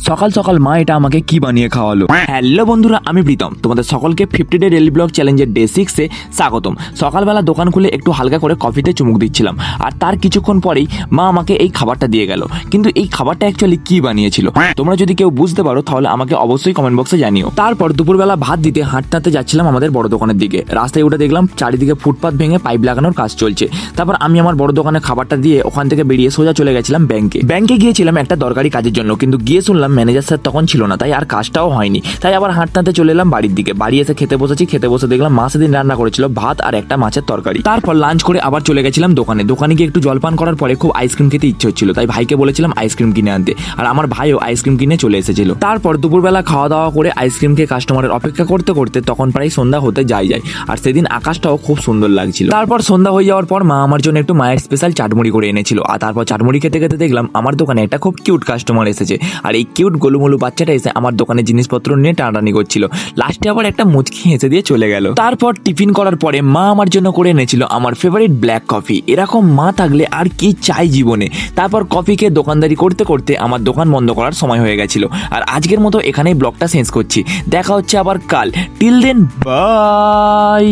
সকাল সকাল মা এটা আমাকে কি বানিয়ে খাওয়ালো। হ্যালো বন্ধুরা, আমি প্রীতম, তোমাদের সকলকে 50 ডে ডেইলি ব্লগ চ্যালেঞ্জের ডে 6-এ স্বাগতম। সকালবেলা দোকান খুলে একটু হালকা করে কফিতে চুমুক দিচ্ছিলাম, আর তার কিছুক্ষণ পরেই মা আমাকে এই খাবারটা দিয়ে গেল। কিন্তু এই খাবারটা অ্যাকচুয়ালি কি বানিয়েছিল তোমরা যদি কেউ বুঝতে পারো তাহলে আমাকে অবশ্যই কমেন্ট বক্সে জানিও। তারপর দুপুরবেলা ভাত দিতে হাঁটতে যাচ্ছিলাম আমাদের বড় দোকানের দিকে। রাস্তায় উঠে দেখলাম চারিদিকে ফুটপাত ভেঙে পাইপ লাগানোর কাজ চলছে। তারপর আমি আমার বড় দোকানে খাবারটা দিয়ে ওখান থেকে বেরিয়ে সোজা চলে গেছিলাম ব্যাংকে গিয়েছিলাম একটা দরকারি কাজের জন্য, কিন্তু গিয়ে শুনলাম ম্যানেজার স্যার তখন ছিল না, তাই আর কাজটাও হয়নি। তাই আবার হাঁটতে চলে এলাম বাড়ির দিকে। বাড়ি এসে খেতে বসে দেখলাম মা সেদিন রান্না করেছিল ভাত আর একটা মাছের তরকারি। তারপর লাঞ্চ করে আবার চলে গেছিলাম দোকানে গিয়ে একটু জলপান করার পরে খুব আইসক্রিম খেতে ইচ্ছে হচ্ছিল, তাই ভাইকে বলেছিলাম আইসক্রিম কিনে আনতে, আর আমার ভাইও আইসক্রিম কিনে চলে এসেছিল। তারপর দুপুরবেলা খাওয়া দাওয়া করে আইসক্রিম খেয়ে কাস্টমারের অপেক্ষা করতে করতে তখন প্রায় সন্ধ্যা হতে যায়, আর সেদিন আকাশটাও খুব সুন্দর লাগছিল। তারপর সন্ধ্যা হয়ে যাওয়ার পর মা আমার জন্য একটু মায়ের স্পেশাল চাটমুড়ি করে এনেছিল, আর তারপর চাটমুড়ি খেতে খেতে দেখলাম আমার দোকানে একটা খুব কিউট কাস্টমার এসেছে, আর এই কিউট গোলুমলু বাচ্চাটা এসে আমার দোকানের জিনিসপত্র নিয়ে টানাটানি করছিল। লাস্টে আবার একটা মুচকি হেসে দিয়ে চলে গেল। তারপর টিফিন করার পরে মা আমার জন্য করে এনেছিল আমার ফেভারিট ব্ল্যাক কফি। এরকম মা থাকলে আর কি চাই জীবনে। তারপর কফি খেয়ে দোকানদারি করতে করতে আমার দোকান বন্ধ করার সময় হয়ে গেছিল। আর আজকের মতো এখানেই ব্লগটা শেষ করছি। দেখা হচ্ছে আবার কাল। Till then, by.